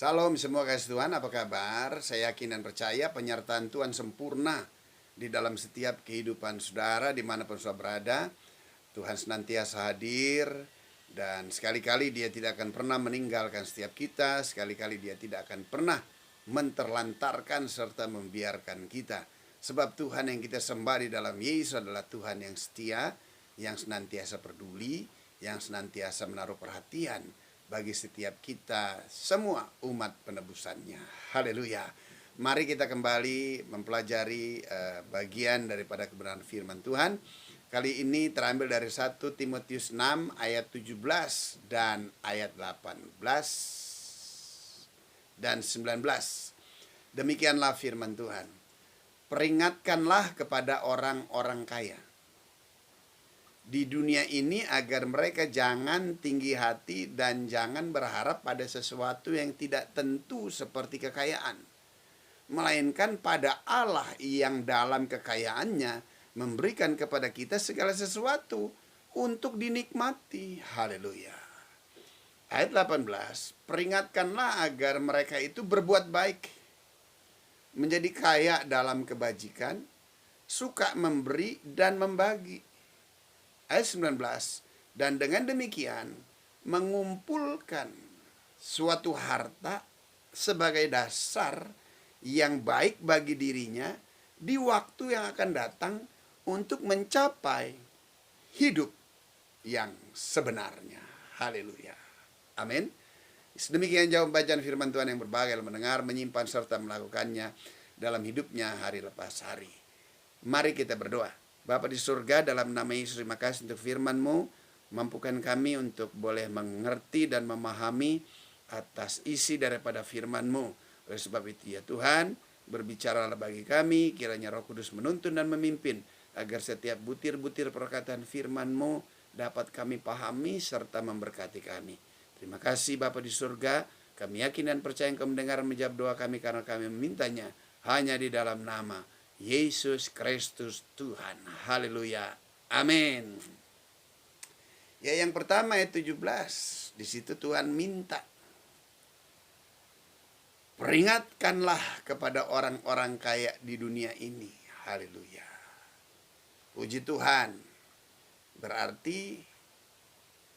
Salam semua kasih Tuhan, apa kabar? Saya yakin dan percaya penyertaan Tuhan sempurna di dalam setiap kehidupan saudara dimanapun saudara berada. Tuhan senantiasa hadir dan sekali-kali Dia tidak akan pernah meninggalkan setiap kita. Sekali-kali Dia tidak akan pernah menterlantarkan serta membiarkan kita. Sebab Tuhan yang kita sembah di dalam Yesus adalah Tuhan yang setia, yang senantiasa peduli, yang senantiasa menaruh perhatian bagi setiap kita semua umat penebusannya. Haleluya. Mari kita kembali mempelajari bagian daripada kebenaran firman Tuhan. Kali ini terambil dari 1 Timotius 6 ayat 17 dan ayat 18 dan 19. Demikianlah firman Tuhan. Peringatkanlah kepada orang-orang kaya di dunia ini agar mereka jangan tinggi hati dan jangan berharap pada sesuatu yang tidak tentu seperti kekayaan, melainkan pada Allah yang dalam kekayaannya memberikan kepada kita segala sesuatu untuk dinikmati. Haleluya. Ayat 18, peringatkanlah agar mereka itu berbuat baik, menjadi kaya dalam kebajikan, suka memberi dan membagi. Ayat 19, dan dengan demikian mengumpulkan suatu harta sebagai dasar yang baik bagi dirinya di waktu yang akan datang untuk mencapai hidup yang sebenarnya. Haleluya. Amin. Sedemikian jawab bacaan firman Tuhan yang berbagai mendengar, menyimpan serta melakukannya dalam hidupnya hari lepas hari. Mari kita berdoa. Bapa di surga, dalam nama Yesus terima kasih untuk firman-Mu. Mampukan kami untuk boleh mengerti dan memahami atas isi daripada firman-Mu. Oleh sebab itu ya Tuhan, berbicaralah bagi kami, kiranya Roh Kudus menuntun dan memimpin, agar setiap butir-butir perkataan firman-Mu dapat kami pahami serta memberkati kami. Terima kasih Bapa di surga, kami yakin dan percaya Engkau mendengar menjawab doa kami karena kami memintanya hanya di dalam nama Yesus Kristus Tuhan. Haleluya. Amin. Ya, yang pertama ayat 17. Di situ Tuhan minta, peringatkanlah kepada orang-orang kaya di dunia ini. Haleluya. Puji Tuhan. Berarti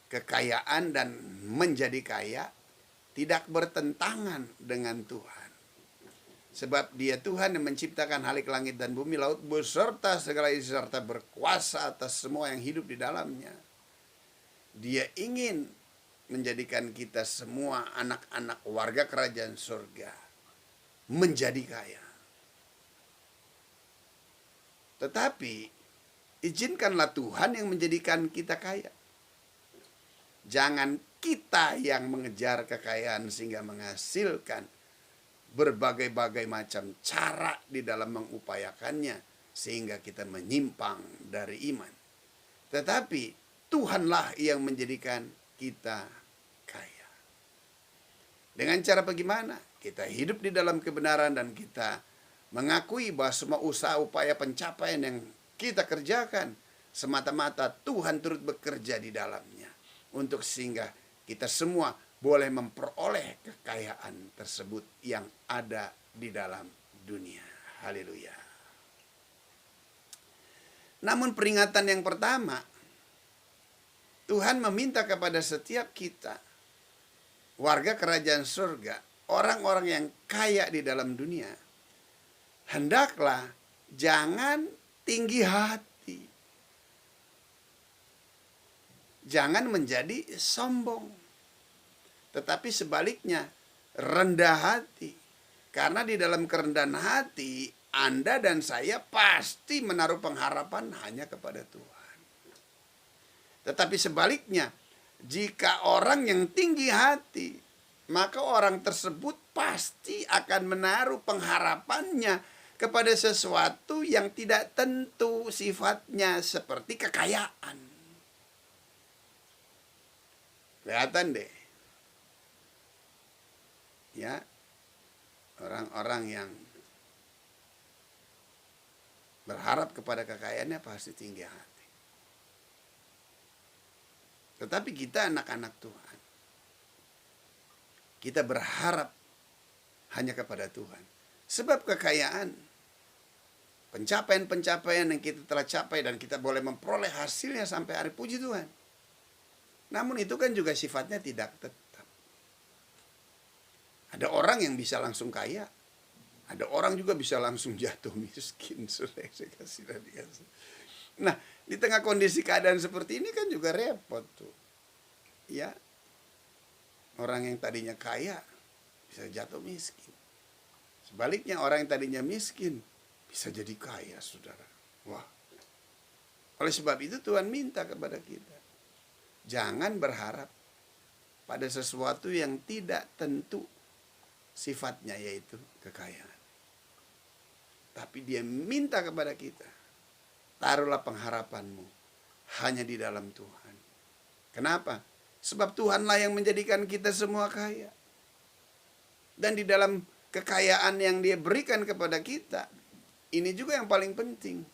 kekayaan dan menjadi kaya tidak bertentangan dengan Tuhan. Sebab Dia Tuhan yang menciptakan halik langit dan bumi, laut beserta segala isi, serta berkuasa atas semua yang hidup di dalamnya. Dia ingin menjadikan kita semua anak-anak warga kerajaan surga menjadi kaya. Tetapi izinkanlah Tuhan yang menjadikan kita kaya. Jangan kita yang mengejar kekayaan sehingga menghasilkan berbagai-bagai macam cara di dalam mengupayakannya sehingga kita menyimpang dari iman. Tetapi Tuhanlah yang menjadikan kita kaya. Dengan cara bagaimana? Kita hidup di dalam kebenaran dan kita mengakui bahwa semua usaha upaya pencapaian yang kita kerjakan semata-mata Tuhan turut bekerja di dalamnya, untuk sehingga kita semua boleh memperoleh kekayaan tersebut yang ada di dalam dunia. Haleluya. Namun peringatan yang pertama, Tuhan meminta kepada setiap kita, warga kerajaan surga, orang-orang yang kaya di dalam dunia, hendaklah jangan tinggi hati. Jangan menjadi sombong. Tetapi sebaliknya, rendah hati. Karena di dalam kerendahan hati, Anda dan saya pasti menaruh pengharapan hanya kepada Tuhan. Tetapi sebaliknya, jika orang yang tinggi hati, maka orang tersebut pasti akan menaruh pengharapannya kepada sesuatu yang tidak tentu sifatnya, seperti kekayaan. Kelihatan deh. Ya, orang-orang yang berharap kepada kekayaannya pasti tinggi hati. Tetapi kita anak-anak Tuhan, kita berharap hanya kepada Tuhan. Sebab kekayaan, pencapaian-pencapaian yang kita telah capai dan kita boleh memperoleh hasilnya sampai hari, puji Tuhan. Namun itu kan juga sifatnya tidak tetap. Ada orang yang bisa langsung kaya, ada orang juga bisa langsung jatuh miskin. Nah, di tengah kondisi keadaan seperti ini kan juga repot tuh. Ya, orang yang tadinya kaya bisa jatuh miskin. Sebaliknya orang yang tadinya miskin bisa jadi kaya, saudara. Wah. Oleh sebab itu Tuhan minta kepada kita, jangan berharap pada sesuatu yang tidak tentu sifatnya, yaitu kekayaan. Tapi dia minta kepada kita, taruhlah pengharapanmu hanya di dalam Tuhan. Kenapa? Sebab Tuhanlah yang menjadikan kita semua kaya. Dan di dalam kekayaan yang dia berikan kepada kita, ini juga yang paling penting,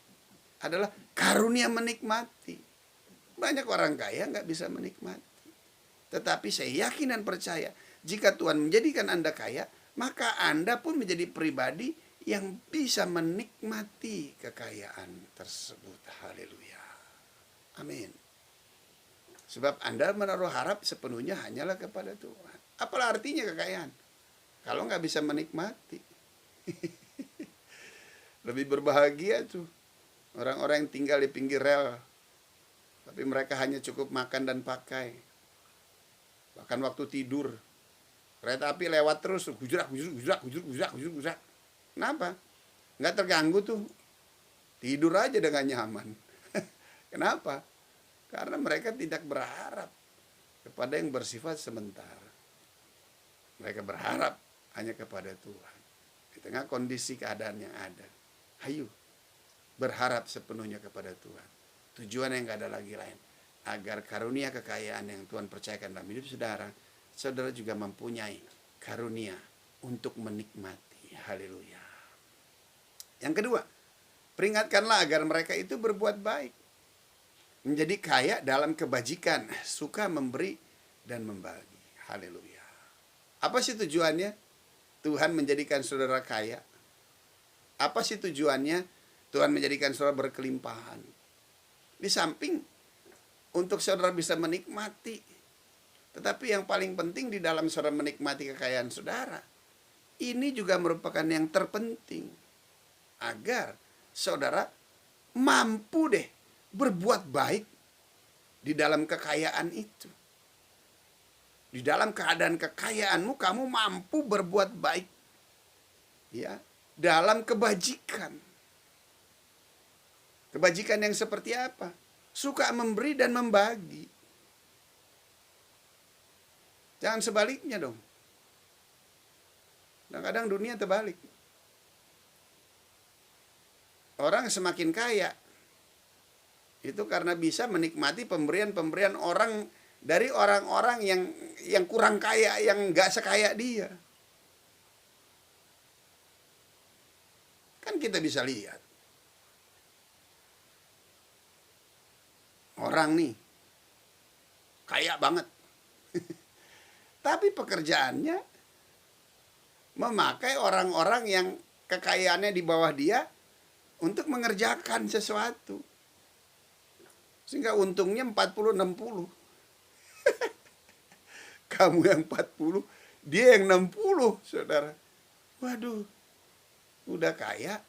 adalah karunia menikmati. Banyak orang kaya nggak bisa menikmati. Tetapi saya yakin dan percaya, jika Tuhan menjadikan Anda kaya, maka Anda pun menjadi pribadi yang bisa menikmati kekayaan tersebut. Haleluya. Amin. Sebab Anda menaruh harap sepenuhnya hanyalah kepada Tuhan. Apalah artinya kekayaan kalau nggak bisa menikmati? Lebih berbahagia tuh orang-orang yang tinggal di pinggir rel, tapi mereka hanya cukup makan dan pakai. Bahkan waktu tidur, kereta api lewat terus, gujrak. Kenapa? Nggak terganggu tuh. Tidur aja dengan nyaman. Kenapa? Karena mereka tidak berharap kepada yang bersifat sementara. Mereka berharap hanya kepada Tuhan. Di tengah kondisi keadaan yang ada, ayo berharap sepenuhnya kepada Tuhan. Tujuan yang gak ada lagi lain, agar karunia kekayaan yang Tuhan percayakan dalam hidup saudara, saudara juga mempunyai karunia untuk menikmati. Haleluya. Yang kedua, peringatkanlah agar mereka itu berbuat baik, menjadi kaya dalam kebajikan, suka memberi dan membagi. Haleluya. Apa sih tujuannya Tuhan menjadikan saudara kaya? Apa sih tujuannya Tuhan menjadikan saudara berkelimpahan? Di samping untuk saudara bisa menikmati, tetapi yang paling penting di dalam saudara menikmati kekayaan saudara, ini juga merupakan yang terpenting, agar saudara mampu deh berbuat baik di dalam kekayaan itu. Di dalam keadaan kekayaanmu, kamu mampu berbuat baik, ya, dalam kebajikan. Kebajikan yang seperti apa? Suka memberi dan membagi. Jangan sebaliknya dong. Kadang-kadang dunia terbalik. Orang semakin kaya itu karena bisa menikmati pemberian-pemberian orang dari orang-orang yang kurang kaya, yang nggak sekaya dia. Kan kita bisa lihat orang nih kaya banget, tapi pekerjaannya memakai orang-orang yang kekayaannya di bawah dia untuk mengerjakan sesuatu, sehingga untungnya 40-60. Kamu yang 40, dia yang 60, saudara. Waduh, udah kaya,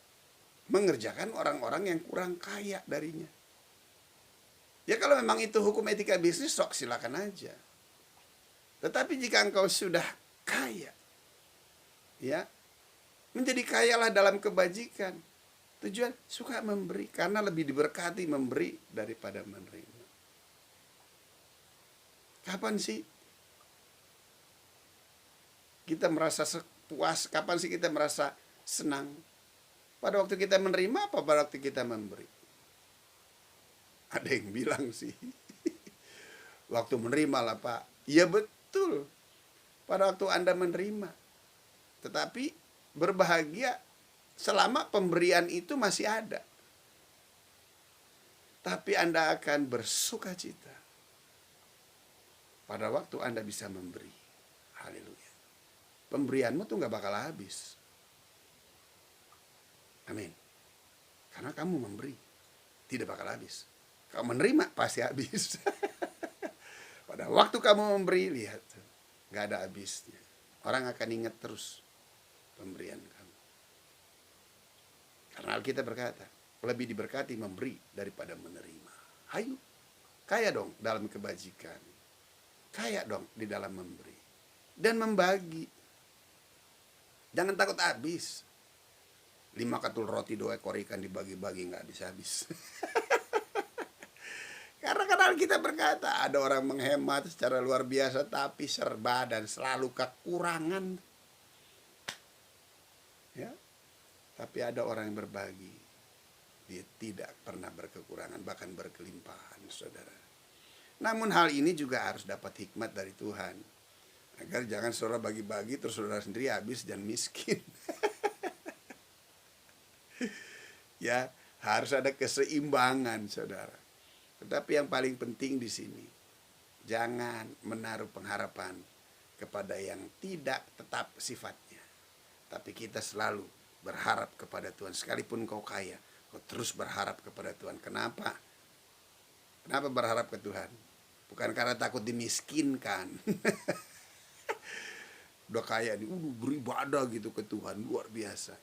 mengerjakan orang-orang yang kurang kaya darinya. Ya kalau memang itu hukum etika bisnis, sok silakan aja. Tetapi jika engkau sudah kaya, ya, menjadi kayalah dalam kebajikan. Tujuan suka memberi, karena lebih diberkati memberi daripada menerima. Kapan sih kita merasa puas? Kapan sih kita merasa senang? Pada waktu kita menerima apa pada waktu kita memberi? Ada yang bilang sih, waktu menerima lah Pak. Ya betul, pada waktu Anda menerima. Tetapi berbahagia selama pemberian itu masih ada. Tapi Anda akan bersuka cita pada waktu Anda bisa memberi. Haleluya. pemberianmu tuh nggak bakal habis. Amin. Karena kamu memberi, tidak bakal habis. Kamu menerima pasti habis. Pada waktu kamu memberi, lihat, nggak ada habisnya. Orang akan ingat terus pemberian kamu. Karena Alkitab berkata, lebih diberkati memberi daripada menerima. Ayo, kaya dong dalam kebajikan. Kaya dong di dalam memberi. Dan membagi. Jangan takut habis. 5 katul roti 2 ekor ikan dibagi-bagi nggak habis-habis. Karena kita berkata ada orang menghemat secara luar biasa tapi serba dan selalu kekurangan. Ya. Tapi ada orang yang berbagi. Dia tidak pernah berkekurangan, bahkan berkelimpahan, saudara. Namun hal ini juga harus dapat hikmat dari Tuhan. Agar jangan saudara bagi-bagi terus saudara sendiri habis dan miskin. Ya, harus ada keseimbangan, saudara. Tetapi yang paling penting di sini, jangan menaruh pengharapan kepada yang tidak tetap sifatnya. Tapi kita selalu berharap kepada Tuhan. Sekalipun kau kaya, kau terus berharap kepada Tuhan. Kenapa? Kenapa berharap ke Tuhan? Bukan karena takut dimiskinkan. Udah kaya nih, beribadah gitu ke Tuhan, luar biasa.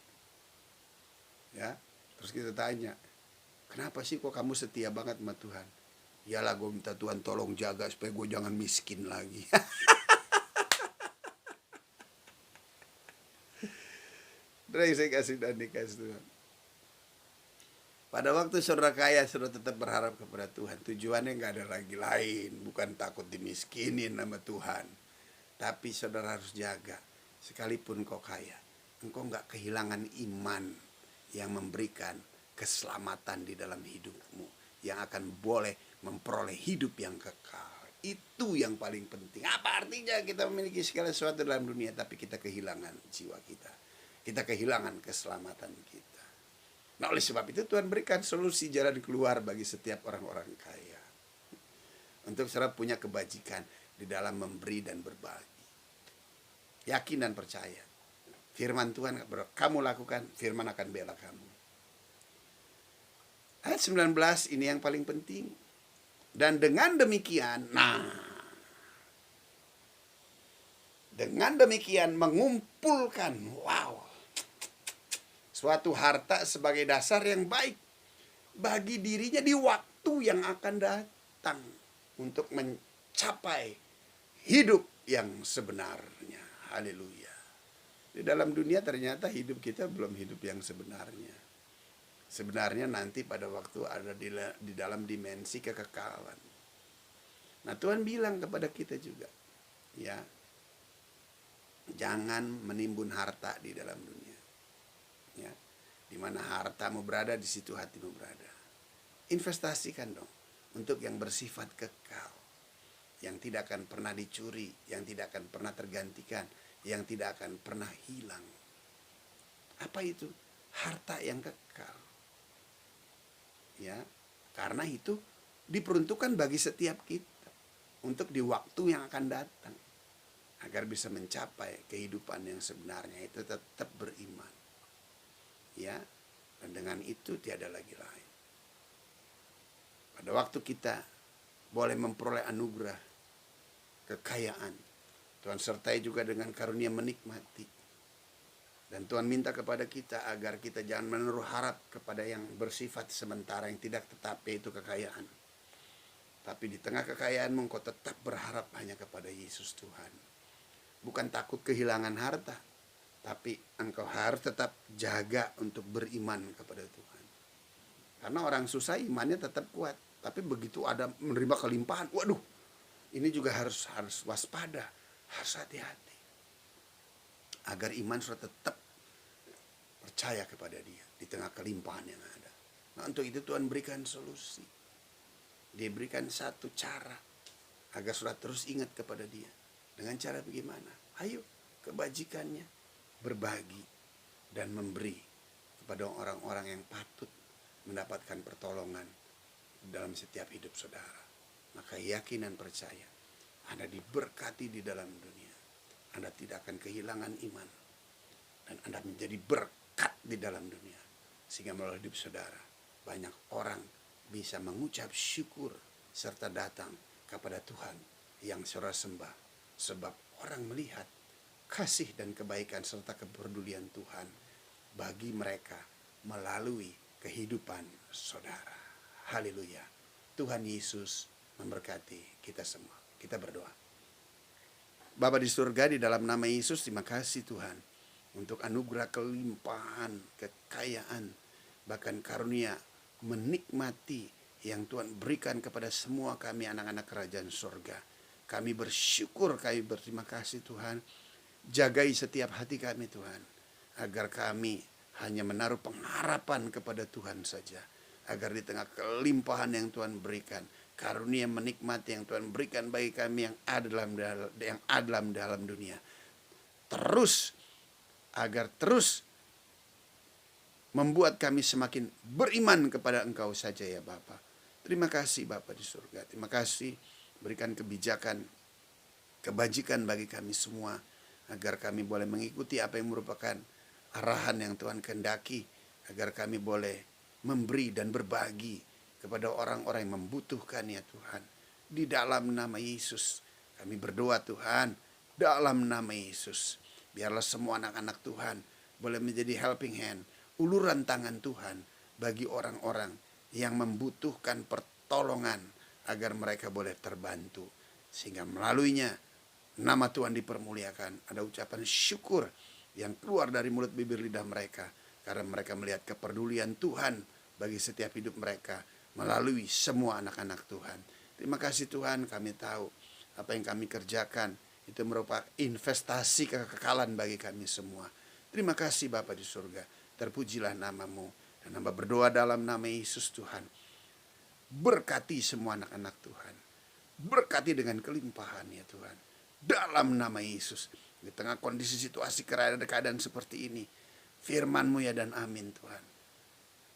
Ya, terus kita tanya, kenapa sih kok kamu setia banget sama Tuhan? Yalah, gue minta Tuhan tolong jaga supaya gue jangan miskin lagi. Dari saya kasih dan dikasih Tuhan. Pada waktu saudara kaya, saudara tetap berharap kepada Tuhan. Tujuannya nggak ada lagi lain, bukan takut dimiskinin sama Tuhan. Tapi saudara harus jaga, sekalipun kau kaya, engkau nggak kehilangan iman yang memberikan keselamatan di dalam hidupmu, yang akan boleh memperoleh hidup yang kekal. Itu yang paling penting. Apa artinya kita memiliki segala sesuatu dalam dunia tapi kita kehilangan jiwa kita, kita kehilangan keselamatan kita. Nah, oleh sebab itu Tuhan berikan solusi jalan keluar bagi setiap orang-orang kaya, untuk saudara punya kebajikan di dalam memberi dan berbagi. Yakin dan percaya, firman Tuhan kamu lakukan, firman akan bela kamu. Ayat 19 ini yang paling penting. Dan dengan demikian, dengan demikian mengumpulkan, suatu harta sebagai dasar yang baik bagi dirinya di waktu yang akan datang, untuk mencapai hidup yang sebenarnya. Haleluya. Di dalam dunia ternyata hidup kita belum hidup yang sebenarnya. Sebenarnya nanti pada waktu ada di dalam dimensi kekekalan. Nah, Tuhan bilang kepada kita juga, ya, jangan menimbun harta di dalam dunia. Ya, di mana hartamu berada, di situ hatimu berada. Investasikan dong untuk yang bersifat kekal, yang tidak akan pernah dicuri, yang tidak akan pernah tergantikan, yang tidak akan pernah hilang. Apa itu? Harta yang kekal. Ya, karena itu diperuntukkan bagi setiap kita untuk di waktu yang akan datang, agar bisa mencapai kehidupan yang sebenarnya, itu tetap beriman. Ya, dan dengan itu tiada lagi lain. Pada waktu kita boleh memperoleh anugerah kekayaan, Tuhan sertai juga dengan karunia menikmati. Dan Tuhan minta kepada kita agar kita jangan menaruh harap kepada yang bersifat sementara, yang tidak tetap, yaitu kekayaan. Tapi di tengah kekayaanmu engkau tetap berharap hanya kepada Yesus Tuhan. Bukan takut kehilangan harta, tapi engkau harus tetap jaga untuk beriman kepada Tuhan. Karena orang susah imannya tetap kuat, tapi begitu ada menerima kelimpahan, waduh, ini juga harus waspada, harus hati-hati. Agar iman sudah tetap percaya kepada Dia di tengah kelimpahan yang ada. Nah, untuk itu Tuhan berikan solusi. Dia berikan satu cara agar sudah terus ingat kepada Dia. Dengan cara bagaimana? Ayo, kebajikannya berbagi dan memberi kepada orang-orang yang patut mendapatkan pertolongan dalam setiap hidup saudara. Maka yakin dan percaya Anda diberkati di dalam dunia. Anda tidak akan kehilangan iman. Dan Anda menjadi berkat di dalam dunia. Sehingga melalui hidup saudara, banyak orang bisa mengucap syukur serta datang kepada Tuhan yang saudara sembah. Sebab orang melihat kasih dan kebaikan serta kepedulian Tuhan bagi mereka melalui kehidupan saudara. Haleluya. Tuhan Yesus memberkati kita semua. Kita berdoa. Bapa di surga, di dalam nama Yesus, terima kasih Tuhan untuk anugerah kelimpahan, kekayaan, bahkan karunia menikmati yang Tuhan berikan kepada semua kami anak-anak kerajaan surga. Kami bersyukur, kami berterima kasih Tuhan. Jagai setiap hati kami Tuhan, agar kami hanya menaruh pengharapan kepada Tuhan saja. Agar di tengah kelimpahan yang Tuhan berikan, karunia menikmati yang Tuhan berikan bagi kami yang ada dalam dunia, agar terus membuat kami semakin beriman kepada Engkau saja ya Bapa. Terima kasih Bapa di surga. Terima kasih, berikan kebijakan, kebajikan bagi kami semua, agar kami boleh mengikuti apa yang merupakan arahan yang Tuhan kehendaki, agar kami boleh memberi dan berbagi kepada orang-orang yang membutuhkan ya Tuhan. Di dalam nama Yesus kami berdoa Tuhan, dalam nama Yesus. Biarlah semua anak-anak Tuhan boleh menjadi helping hand, uluran tangan Tuhan bagi orang-orang yang membutuhkan pertolongan, agar mereka boleh terbantu. Sehingga melaluinya nama Tuhan dipermuliakan. Ada ucapan syukur yang keluar dari mulut bibir lidah mereka, karena mereka melihat kepedulian Tuhan bagi setiap hidup mereka melalui semua anak-anak Tuhan. Terima kasih Tuhan, kami tahu apa yang kami kerjakan itu merupakan investasi kekekalan bagi kami semua. Terima kasih Bapa di surga, terpujilah namamu. Dan hamba berdoa dalam nama Yesus Tuhan, berkati semua anak-anak Tuhan, berkati dengan kelimpahan ya Tuhan, dalam nama Yesus. Di tengah kondisi situasi keadaan seperti ini, firman-Mu ya dan amin Tuhan.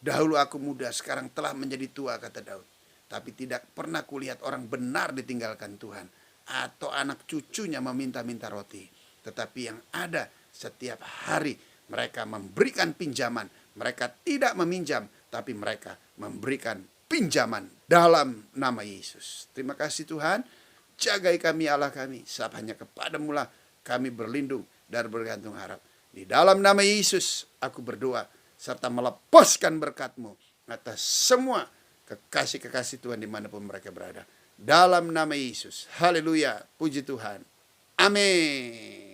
Dahulu aku muda, sekarang telah menjadi tua, kata Daud. Tapi tidak pernah kulihat orang benar ditinggalkan Tuhan, atau anak cucunya meminta-minta roti. Tetapi yang ada setiap hari mereka memberikan pinjaman. Mereka tidak meminjam, tapi mereka memberikan pinjaman dalam nama Yesus. Terima kasih Tuhan. Jagai kami Allah kami, sebab hanya kepadamu lah kami berlindung dan bergantung harap. Di dalam nama Yesus aku berdoa, serta melepaskan berkat-Mu atas semua kekasih-kekasih Tuhan dimanapun mereka berada. Dalam nama Yesus. Haleluya. Puji Tuhan. Amin.